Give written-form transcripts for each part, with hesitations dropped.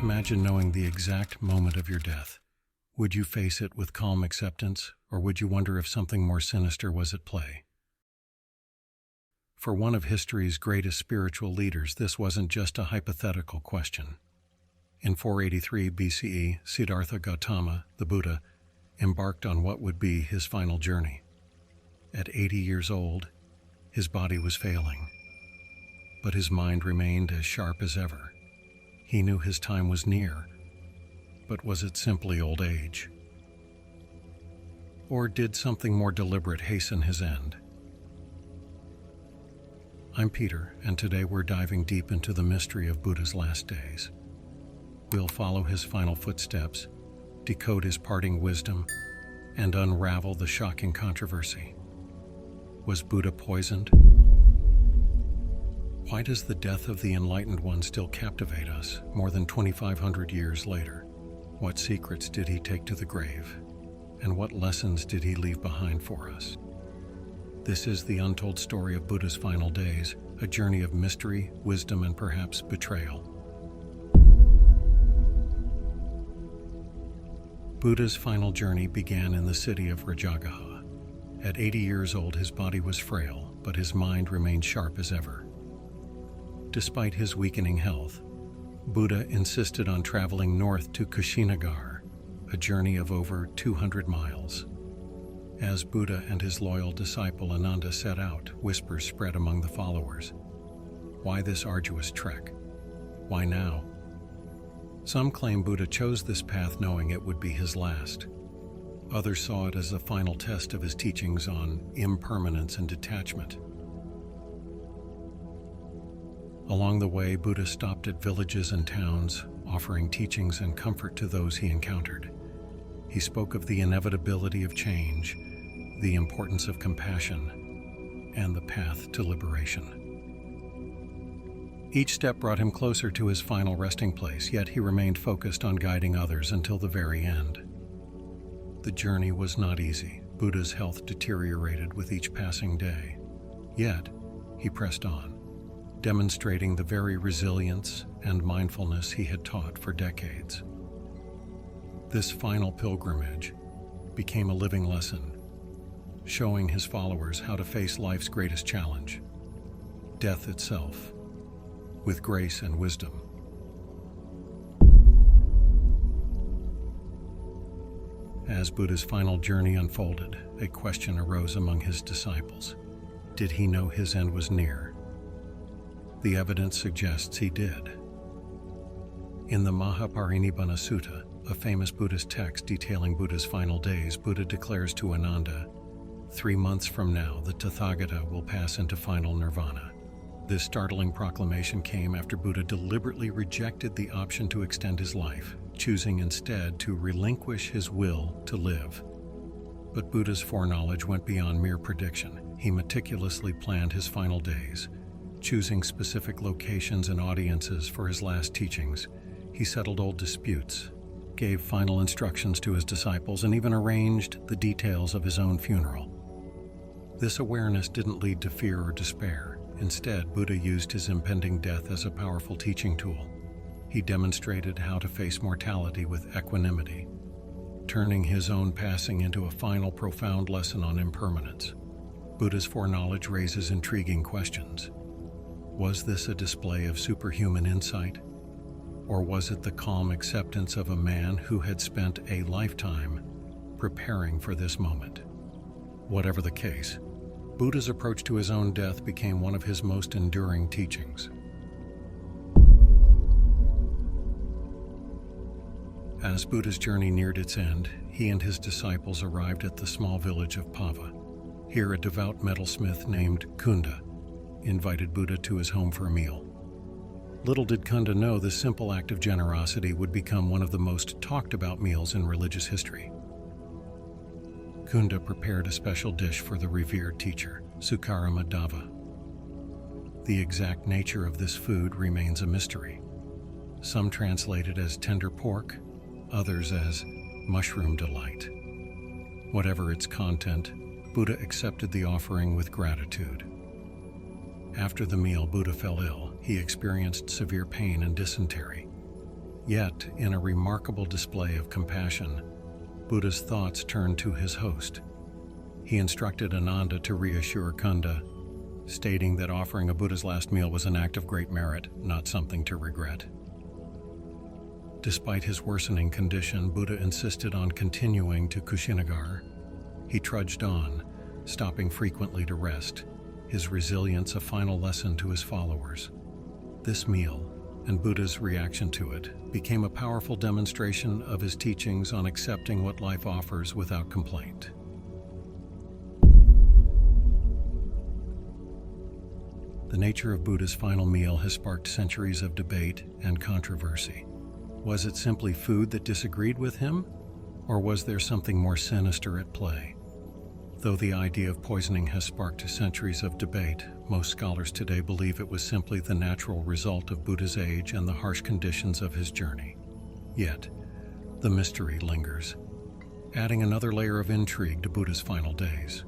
Imagine knowing the exact moment of your death. Would you face it with calm acceptance, or would you wonder if something more sinister was at play? For one of history's greatest spiritual leaders, this wasn't just a hypothetical question. In 483 BCE, Siddhartha Gautama, the Buddha, embarked on what would be his final journey. At 80 years old, his body was failing, but his mind remained as sharp as ever. He knew his time was near, but was it simply old age? Or did something more deliberate hasten his end? I'm Peter, and today we're diving deep into the mystery of Buddha's last days. We'll follow his final footsteps, decode his parting wisdom, and unravel the shocking controversy. Was Buddha poisoned? Why does the death of the Enlightened One still captivate us more than 2,500 years later? What secrets did he take to the grave? And what lessons did he leave behind for us? This is the untold story of Buddha's final days, a journey of mystery, wisdom, and perhaps betrayal. Buddha's final journey began in the city of Rajagaha. At 80 years old, his body was frail, but his mind remained sharp as ever. Despite his weakening health, Buddha insisted on traveling north to Kushinagar, a journey of over 200 miles. As Buddha and his loyal disciple Ananda set out, whispers spread among the followers. Why this arduous trek? Why now? Some claim Buddha chose this path knowing it would be his last. Others saw it as a final test of his teachings on impermanence and detachment. Along the way, Buddha stopped at villages and towns, offering teachings and comfort to those he encountered. He spoke of the inevitability of change, the importance of compassion, and the path to liberation. Each step brought him closer to his final resting place, yet he remained focused on guiding others until the very end. The journey was not easy. Buddha's health deteriorated with each passing day. Yet, he pressed on, demonstrating the very resilience and mindfulness he had taught for decades. This final pilgrimage became a living lesson, showing his followers how to face life's greatest challenge, death itself, with grace and wisdom. As Buddha's final journey unfolded, a question arose among his disciples. Did he know his end was near? The evidence suggests he did. In the Mahaparinibbana Sutta, a famous Buddhist text detailing Buddha's final days, Buddha declares to Ananda, 3 months from now, the Tathagata will pass into final nirvana. This startling proclamation came after Buddha deliberately rejected the option to extend his life, choosing instead to relinquish his will to live. But Buddha's foreknowledge went beyond mere prediction. He meticulously planned his final days, choosing specific locations and audiences for his last teachings. He settled old disputes, gave final instructions to his disciples, and even arranged the details of his own funeral. This awareness didn't lead to fear or despair. Instead, Buddha used his impending death as a powerful teaching tool. He demonstrated how to face mortality with equanimity, turning his own passing into a final profound lesson on impermanence. Buddha's foreknowledge raises intriguing questions. Was this a display of superhuman insight? Or was it the calm acceptance of a man who had spent a lifetime preparing for this moment? Whatever the case, Buddha's approach to his own death became one of his most enduring teachings. As Buddha's journey neared its end, he and his disciples arrived at the small village of Pava. Here, a devout metalsmith named Kunda invited Buddha to his home for a meal. Little did Kunda know this simple act of generosity would become one of the most talked about meals in religious history. Kunda prepared a special dish for the revered teacher, Sukara Madhava. The exact nature of this food remains a mystery. Some translate it as tender pork, others as mushroom delight. Whatever its content, Buddha accepted the offering with gratitude. After the meal, Buddha fell ill. He experienced severe pain and dysentery. Yet, in a remarkable display of compassion, Buddha's thoughts turned to his host. He instructed Ananda to reassure Kunda, stating that offering a Buddha's last meal was an act of great merit, not something to regret. Despite his worsening condition, Buddha insisted on continuing to Kushinagar. He trudged on, stopping frequently to rest, his resilience a final lesson to his followers. This meal, and Buddha's reaction to it, became a powerful demonstration of his teachings on accepting what life offers without complaint. The nature of Buddha's final meal has sparked centuries of debate and controversy. Was it simply food that disagreed with him, or was there something more sinister at play? Though the idea of poisoning has sparked centuries of debate, most scholars today believe it was simply the natural result of Buddha's age and the harsh conditions of his journey. Yet, the mystery lingers, adding another layer of intrigue to Buddha's final days.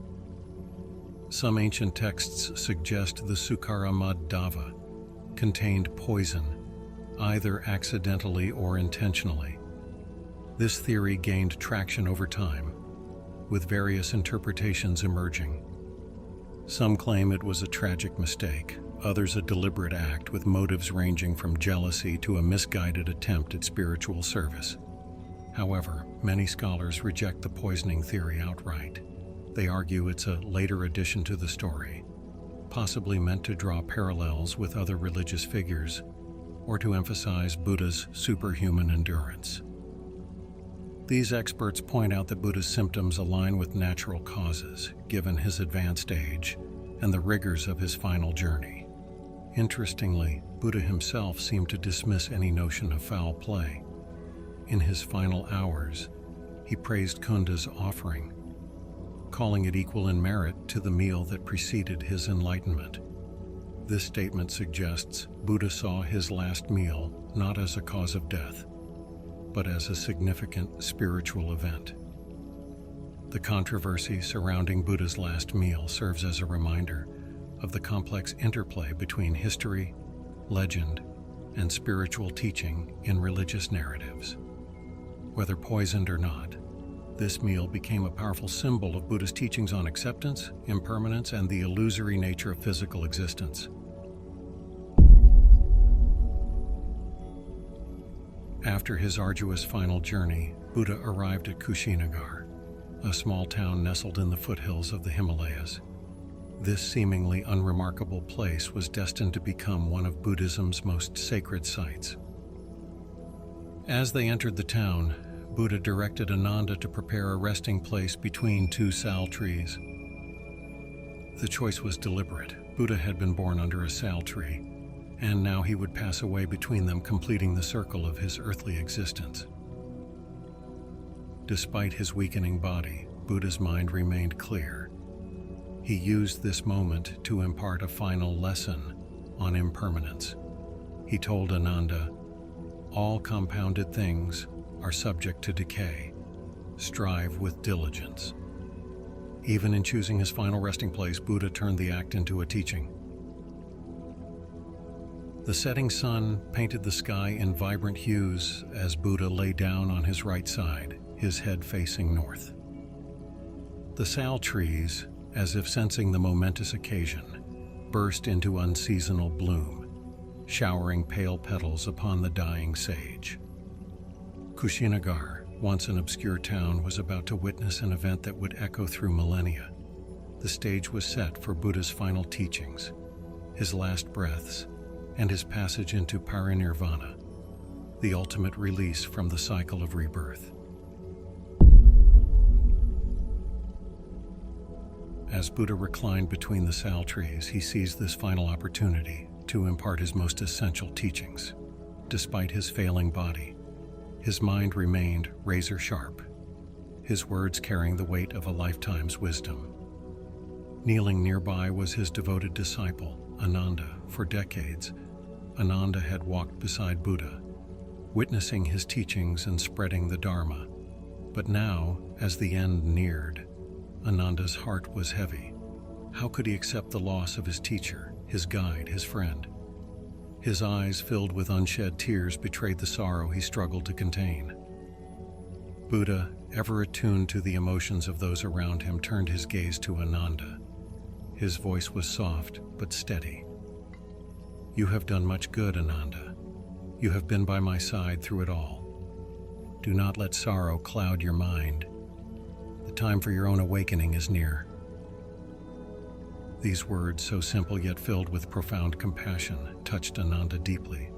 Some ancient texts suggest the Sukkara-Madhava contained poison, either accidentally or intentionally. This theory gained traction over time, with various interpretations emerging. Some claim it was a tragic mistake, others a deliberate act with motives ranging from jealousy to a misguided attempt at spiritual service. However, many scholars reject the poisoning theory outright. They argue it's a later addition to the story, possibly meant to draw parallels with other religious figures or to emphasize Buddha's superhuman endurance. These experts point out that Buddha's symptoms align with natural causes, given his advanced age and the rigors of his final journey. Interestingly, Buddha himself seemed to dismiss any notion of foul play. In his final hours, he praised Kunda's offering, calling it equal in merit to the meal that preceded his enlightenment. This statement suggests Buddha saw his last meal not as a cause of death, but as a significant spiritual event. The controversy surrounding Buddha's last meal serves as a reminder of the complex interplay between history, legend, and spiritual teaching in religious narratives. Whether poisoned or not, this meal became a powerful symbol of Buddha's teachings on acceptance, impermanence, and the illusory nature of physical existence. After his arduous final journey, Buddha arrived at Kushinagar, a small town nestled in the foothills of the Himalayas. This seemingly unremarkable place was destined to become one of Buddhism's most sacred sites. As they entered the town, Buddha directed Ananda to prepare a resting place between two sal trees. The choice was deliberate. Buddha had been born under a sal tree, and now he would pass away between them, completing the circle of his earthly existence. Despite his weakening body, Buddha's mind remained clear. He used this moment to impart a final lesson on impermanence. He told Ananda, "All compounded things are subject to decay. Strive with diligence." Even in choosing his final resting place, Buddha turned the act into a teaching. The setting sun painted the sky in vibrant hues as Buddha lay down on his right side, his head facing north. The sal trees, as if sensing the momentous occasion, burst into unseasonal bloom, showering pale petals upon the dying sage. Kushinagar, once an obscure town, was about to witness an event that would echo through millennia. The stage was set for Buddha's final teachings, his last breaths, and his passage into parinirvana, the ultimate release from the cycle of rebirth. As Buddha reclined between the sal trees, he seized this final opportunity to impart his most essential teachings. Despite his failing body, his mind remained razor-sharp, his words carrying the weight of a lifetime's wisdom. Kneeling nearby was his devoted disciple, Ananda. For decades, Ananda had walked beside Buddha, witnessing his teachings and spreading the Dharma. But now, as the end neared, Ananda's heart was heavy. How could he accept the loss of his teacher, his guide, his friend? His eyes, filled with unshed tears, betrayed the sorrow he struggled to contain. Buddha, ever attuned to the emotions of those around him, turned his gaze to Ananda. His voice was soft but steady. "You have done much good, Ananda. You have been by my side through it all. Do not let sorrow cloud your mind. The time for your own awakening is near." These words, so simple yet filled with profound compassion, touched Ananda deeply.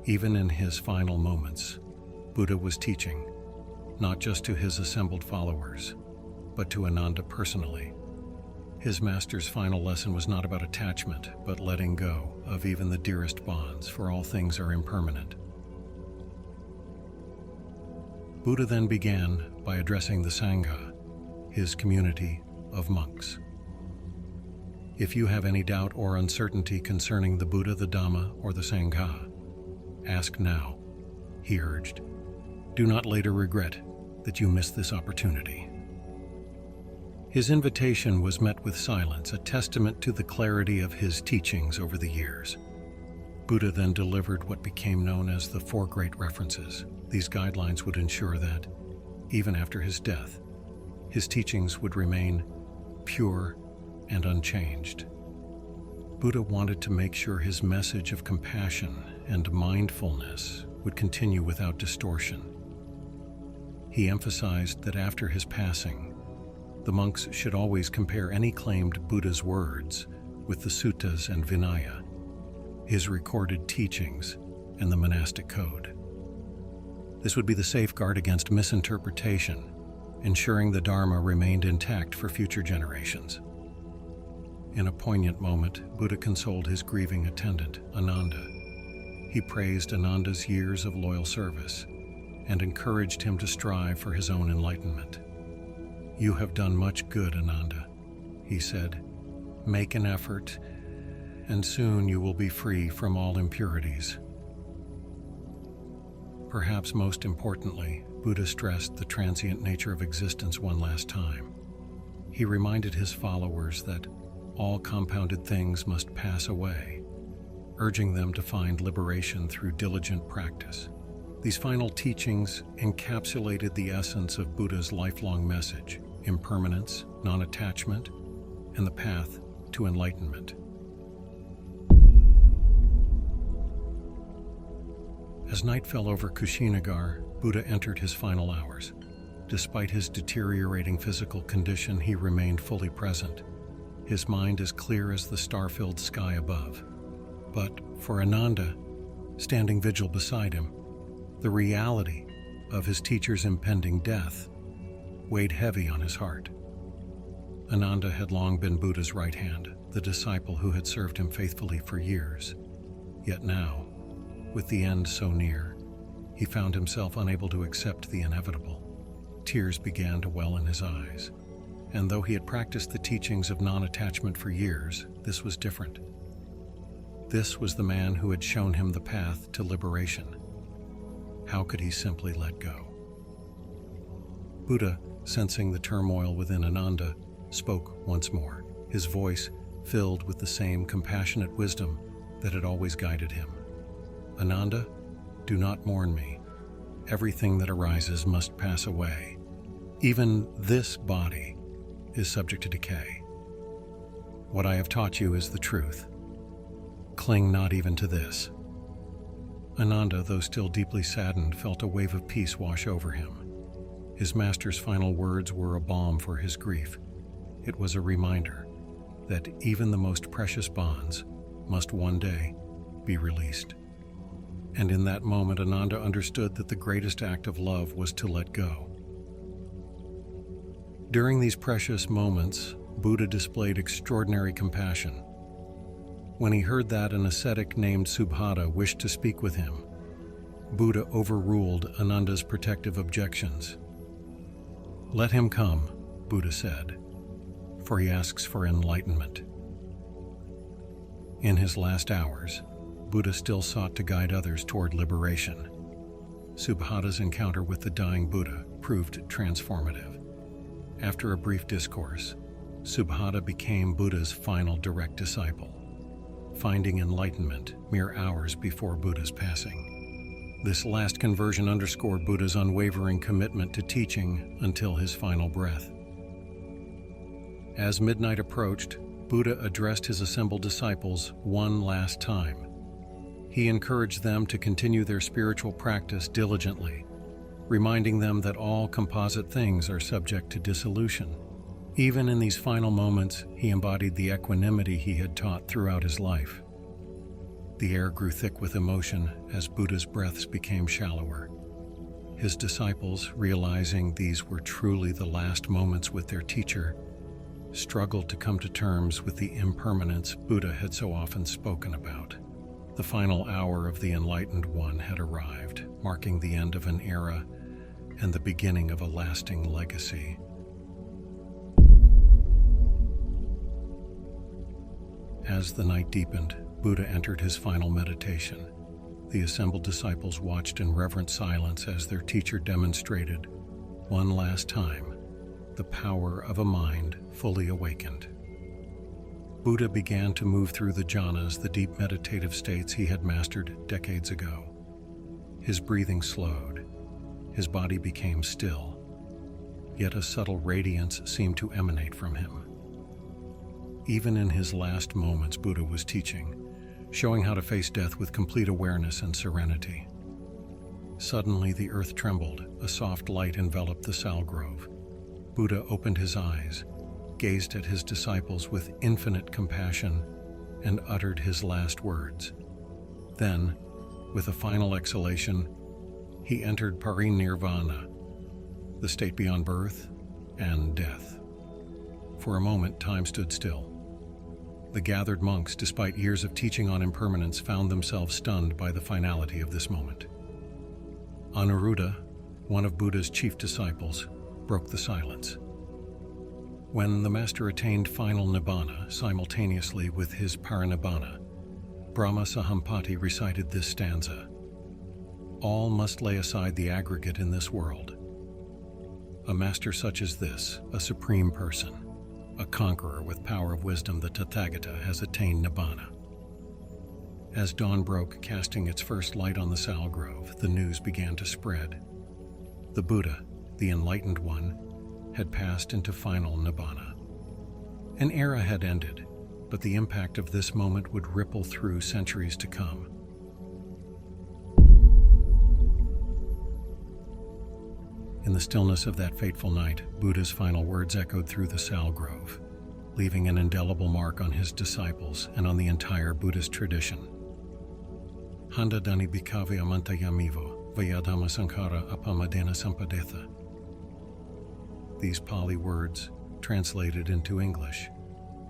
Even in his final moments, Buddha was teaching, not just to his assembled followers, but to Ananda personally. His master's final lesson was not about attachment, but letting go of even the dearest bonds, for all things are impermanent. Buddha then began by addressing the Sangha, his community of monks. "If you have any doubt or uncertainty concerning the Buddha, the Dhamma, or the Sangha, ask now," he urged. "Do not later regret that you missed this opportunity." His invitation was met with silence, a testament to the clarity of his teachings over the years. Buddha then delivered what became known as the Four Great References. These guidelines would ensure that, even after his death, his teachings would remain pure and unchanged. Buddha wanted to make sure his message of compassion and mindfulness would continue without distortion. He emphasized that after his passing, the monks should always compare any claimed Buddha's words with the suttas and Vinaya, his recorded teachings, and the monastic code. This would be the safeguard against misinterpretation, ensuring the Dharma remained intact for future generations. In a poignant moment, Buddha consoled his grieving attendant, Ananda. He praised Ananda's years of loyal service and encouraged him to strive for his own enlightenment. "You have done much good, Ananda," he said. "Make an effort, and soon you will be free from all impurities." Perhaps most importantly, Buddha stressed the transient nature of existence one last time. He reminded his followers that all compounded things must pass away, urging them to find liberation through diligent practice. These final teachings encapsulated the essence of Buddha's lifelong message: impermanence, non-attachment, and the path to enlightenment. As night fell over Kushinagar, Buddha entered his final hours. Despite his deteriorating physical condition, he remained fully present, his mind as clear as the star-filled sky above. But for Ananda, standing vigil beside him, the reality of his teacher's impending death weighed heavy on his heart. Ananda had long been Buddha's right hand, the disciple who had served him faithfully for years. Yet now, with the end so near, he found himself unable to accept the inevitable. Tears began to well in his eyes. And though he had practiced the teachings of non-attachment for years, this was different. This was the man who had shown him the path to liberation. How could he simply let go? Buddha, sensing the turmoil within Ananda, spoke once more, his voice filled with the same compassionate wisdom that had always guided him. "Ananda, do not mourn me. Everything that arises must pass away. Even this body is subject to decay. What I have taught you is the truth. Cling not even to this." Ananda, though still deeply saddened, felt a wave of peace wash over him. His master's final words were a balm for his grief. It was a reminder that even the most precious bonds must one day be released. And in that moment, Ananda understood that the greatest act of love was to let go. During these precious moments, Buddha displayed extraordinary compassion. When he heard that an ascetic named Siddhartha wished to speak with him, Buddha overruled Ananda's protective objections. "Let him come," Buddha said, "for he asks for enlightenment." In his last hours, Buddha still sought to guide others toward liberation. Siddhartha's encounter with the dying Buddha proved transformative. After a brief discourse, Siddhartha became Buddha's final direct disciple. finding enlightenment mere hours before Buddha's passing. This last conversion underscored Buddha's unwavering commitment to teaching until his final breath. As midnight approached, Buddha addressed his assembled disciples one last time. He encouraged them to continue their spiritual practice diligently, reminding them that all composite things are subject to dissolution. Even in these final moments, he embodied the equanimity he had taught throughout his life. The air grew thick with emotion as Buddha's breaths became shallower. His disciples, realizing these were truly the last moments with their teacher, struggled to come to terms with the impermanence Buddha had so often spoken about. The final hour of the Enlightened One had arrived, marking the end of an era and the beginning of a lasting legacy. As the night deepened, Buddha entered his final meditation. The assembled disciples watched in reverent silence as their teacher demonstrated, one last time, the power of a mind fully awakened. Buddha began to move through the jhanas, the deep meditative states he had mastered decades ago. His breathing slowed. His body became still, yet a subtle radiance seemed to emanate from him. Even in his last moments, Buddha was teaching, showing how to face death with complete awareness and serenity. Suddenly, the earth trembled. A soft light enveloped the sal grove. Buddha opened his eyes, gazed at his disciples with infinite compassion, and uttered his last words. Then, with a final exhalation, he entered parinirvana, the state beyond birth and death. For a moment, time stood still. The gathered monks, despite years of teaching on impermanence, found themselves stunned by the finality of this moment. Anuruddha, one of Buddha's chief disciples, broke the silence. When the master attained final nibbana simultaneously with his parinibbana, Brahma Sahampati recited this stanza: "All must lay aside the aggregate in this world. A master such as this, a supreme person, a conqueror with power of wisdom, the Tathagata, has attained nibbana." As dawn broke, casting its first light on the sal grove, the news began to spread. The Buddha, the Enlightened One, had passed into final nibbana. An era had ended, but the impact of this moment would ripple through centuries to come. In the stillness of that fateful night, Buddha's final words echoed through the sal grove, leaving an indelible mark on his disciples and on the entire Buddhist tradition. Handa dani bhikkhave amantayamivo, vayadhamma sankhara apamadena sampadetha. These Pali words, translated into English,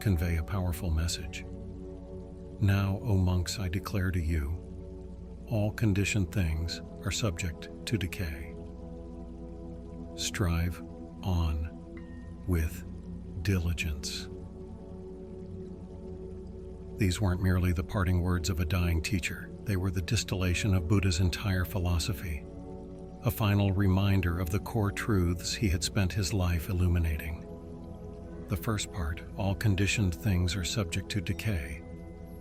convey a powerful message. Now, O monks, I declare to you, all conditioned things are subject to decay. Strive on with diligence. These weren't merely the parting words of a dying teacher. They were the distillation of Buddha's entire philosophy, a final reminder of the core truths he had spent his life illuminating. The first part, all conditioned things are subject to decay,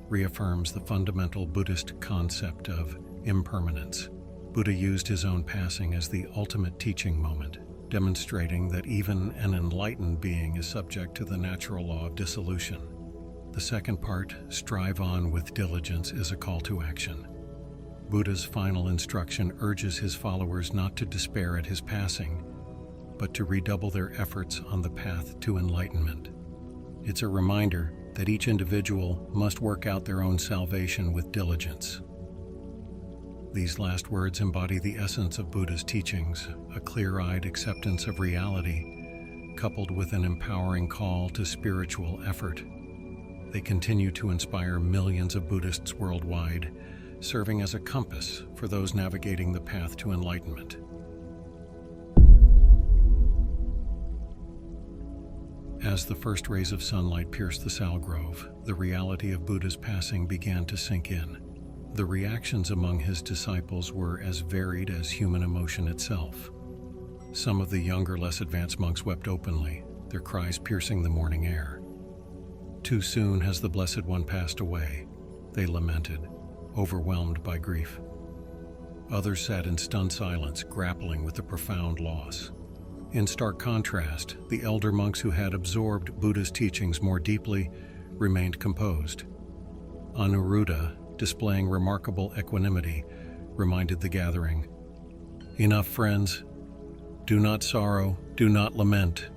reaffirms the fundamental Buddhist concept of impermanence. Buddha used his own passing as the ultimate teaching moment, demonstrating that even an enlightened being is subject to the natural law of dissolution. The second part, strive on with diligence, is a call to action. Buddha's final instruction urges his followers not to despair at his passing, but to redouble their efforts on the path to enlightenment. It's a reminder that each individual must work out their own salvation with diligence. These last words embody the essence of Buddha's teachings, a clear-eyed acceptance of reality, coupled with an empowering call to spiritual effort. They continue to inspire millions of Buddhists worldwide, serving as a compass for those navigating the path to enlightenment. As the first rays of sunlight pierced the sal grove, the reality of Buddha's passing began to sink in. The reactions among his disciples were as varied as human emotion itself. Some of the younger, less advanced monks wept openly, their cries piercing the morning air. Too soon has the Blessed One passed away, they lamented, overwhelmed by grief. Others sat in stunned silence, grappling with the profound loss. In stark contrast, the elder monks who had absorbed Buddha's teachings more deeply remained composed. Anuruddha, displaying remarkable equanimity, reminded the gathering, "Enough, friends. Do not sorrow, do not lament.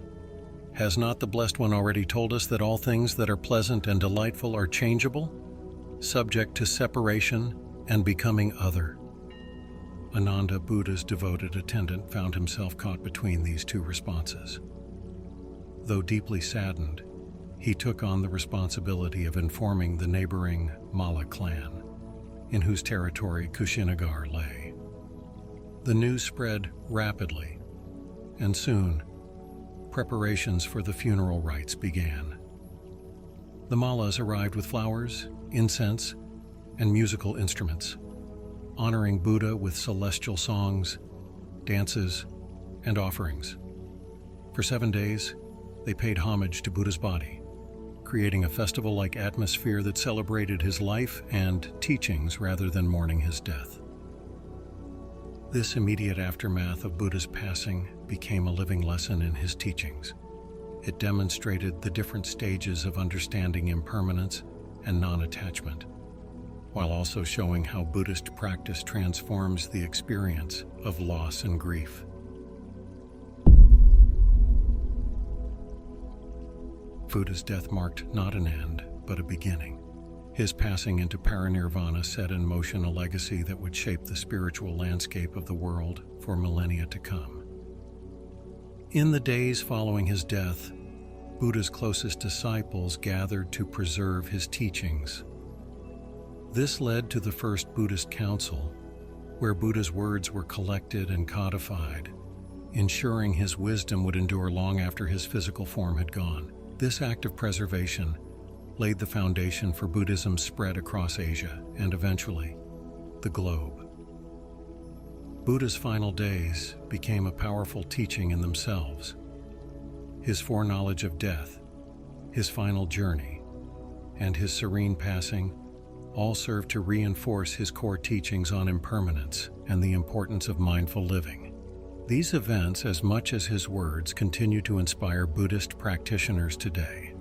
Has not the Blessed One already told us that all things that are pleasant and delightful are changeable, subject to separation and becoming other?" Ananda, Buddha's devoted attendant, found himself caught between these two responses. Though deeply saddened, he took on the responsibility of informing the neighboring Malla clan, in whose territory Kushinagar lay. The news spread rapidly, and soon, preparations for the funeral rites began. The Mallas arrived with flowers, incense, and musical instruments, honoring Buddha with celestial songs, dances, and offerings. For 7 days, they paid homage to Buddha's body, creating a festival-like atmosphere that celebrated his life and teachings rather than mourning his death. This immediate aftermath of Buddha's passing became a living lesson in his teachings. It demonstrated the different stages of understanding impermanence and non-attachment, while also showing how Buddhist practice transforms the experience of loss and grief. Buddha's death marked not an end, but a beginning. His passing into parinirvana set in motion a legacy that would shape the spiritual landscape of the world for millennia to come. In the days following his death, Buddha's closest disciples gathered to preserve his teachings. This led to the first Buddhist council, where Buddha's words were collected and codified, ensuring his wisdom would endure long after his physical form had gone. This act of preservation laid the foundation for Buddhism's spread across Asia and eventually the globe. Buddha's final days became a powerful teaching in themselves. His foreknowledge of death, his final journey, and his serene passing all serve to reinforce his core teachings on impermanence and the importance of mindful living. These events, as much as his words, continue to inspire Buddhist practitioners today.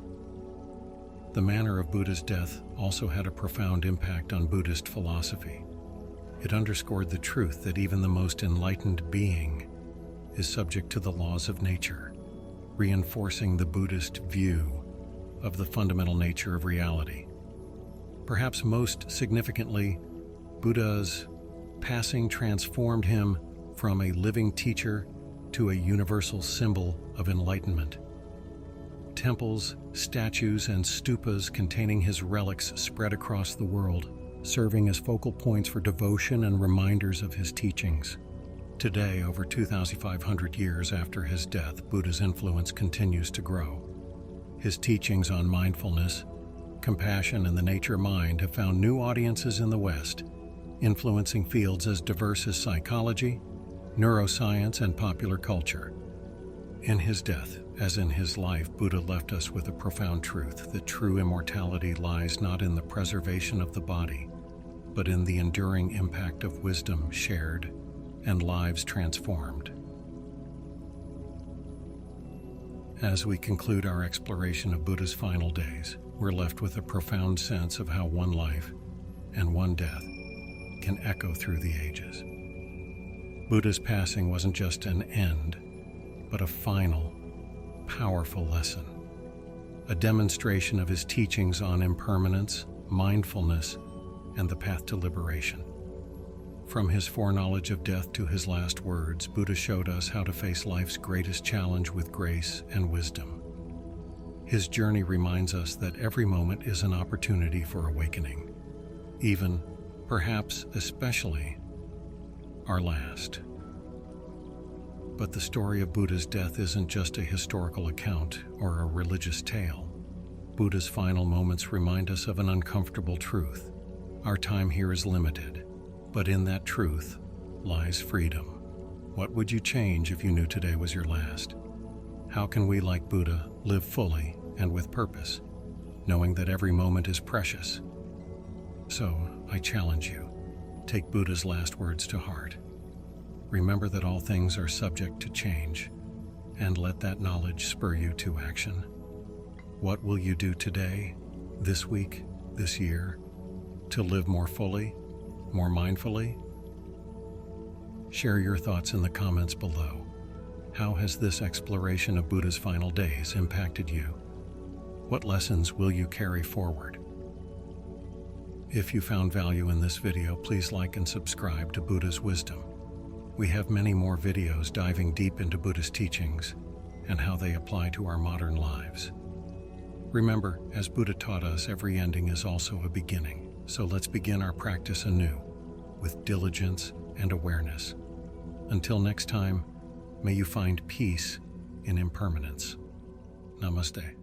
The manner of Buddha's death also had a profound impact on Buddhist philosophy. It underscored the truth that even the most enlightened being is subject to the laws of nature, reinforcing the Buddhist view of the fundamental nature of reality. Perhaps most significantly, Buddha's passing transformed him from a living teacher to a universal symbol of enlightenment. Temples, statues, and stupas containing his relics spread across the world, serving as focal points for devotion and reminders of his teachings. Today, over 2,500 years after his death, Buddha's influence continues to grow. His teachings on mindfulness, compassion, and the nature mind have found new audiences in the West, influencing fields as diverse as psychology, neuroscience, and popular culture. In his death, as in his life, Buddha left us with a profound truth that true immortality lies not in the preservation of the body, but in the enduring impact of wisdom shared and lives transformed. As we conclude our exploration of Buddha's final days, we're left with a profound sense of how one life and one death can echo through the ages. Buddha's passing wasn't just an end, but a final, powerful lesson, a demonstration of his teachings on impermanence, mindfulness, and the path to liberation. From his foreknowledge of death to his last words, Buddha showed us how to face life's greatest challenge with grace and wisdom. His journey reminds us that every moment is an opportunity for awakening, even, perhaps especially, our last. But the story of Buddha's death isn't just a historical account or a religious tale. Buddha's final moments remind us of an uncomfortable truth. Our time here is limited, but in that truth lies freedom. What would you change if you knew today was your last? How can we, like Buddha, live fully and with purpose, knowing that every moment is precious? So, I challenge you, take Buddha's last words to heart. Remember that all things are subject to change, and let that knowledge spur you to action. What will you do today, this week, this year, to live more fully, more mindfully? Share your thoughts in the comments below. How has this exploration of Buddha's final days impacted you? What lessons will you carry forward? If you found value in this video, please like and subscribe to Buddha's Wisdom. We have many more videos diving deep into Buddha's teachings and how they apply to our modern lives. Remember, as Buddha taught us, every ending is also a beginning. So let's begin our practice anew, with diligence and awareness. Until next time, may you find peace in impermanence. Namaste.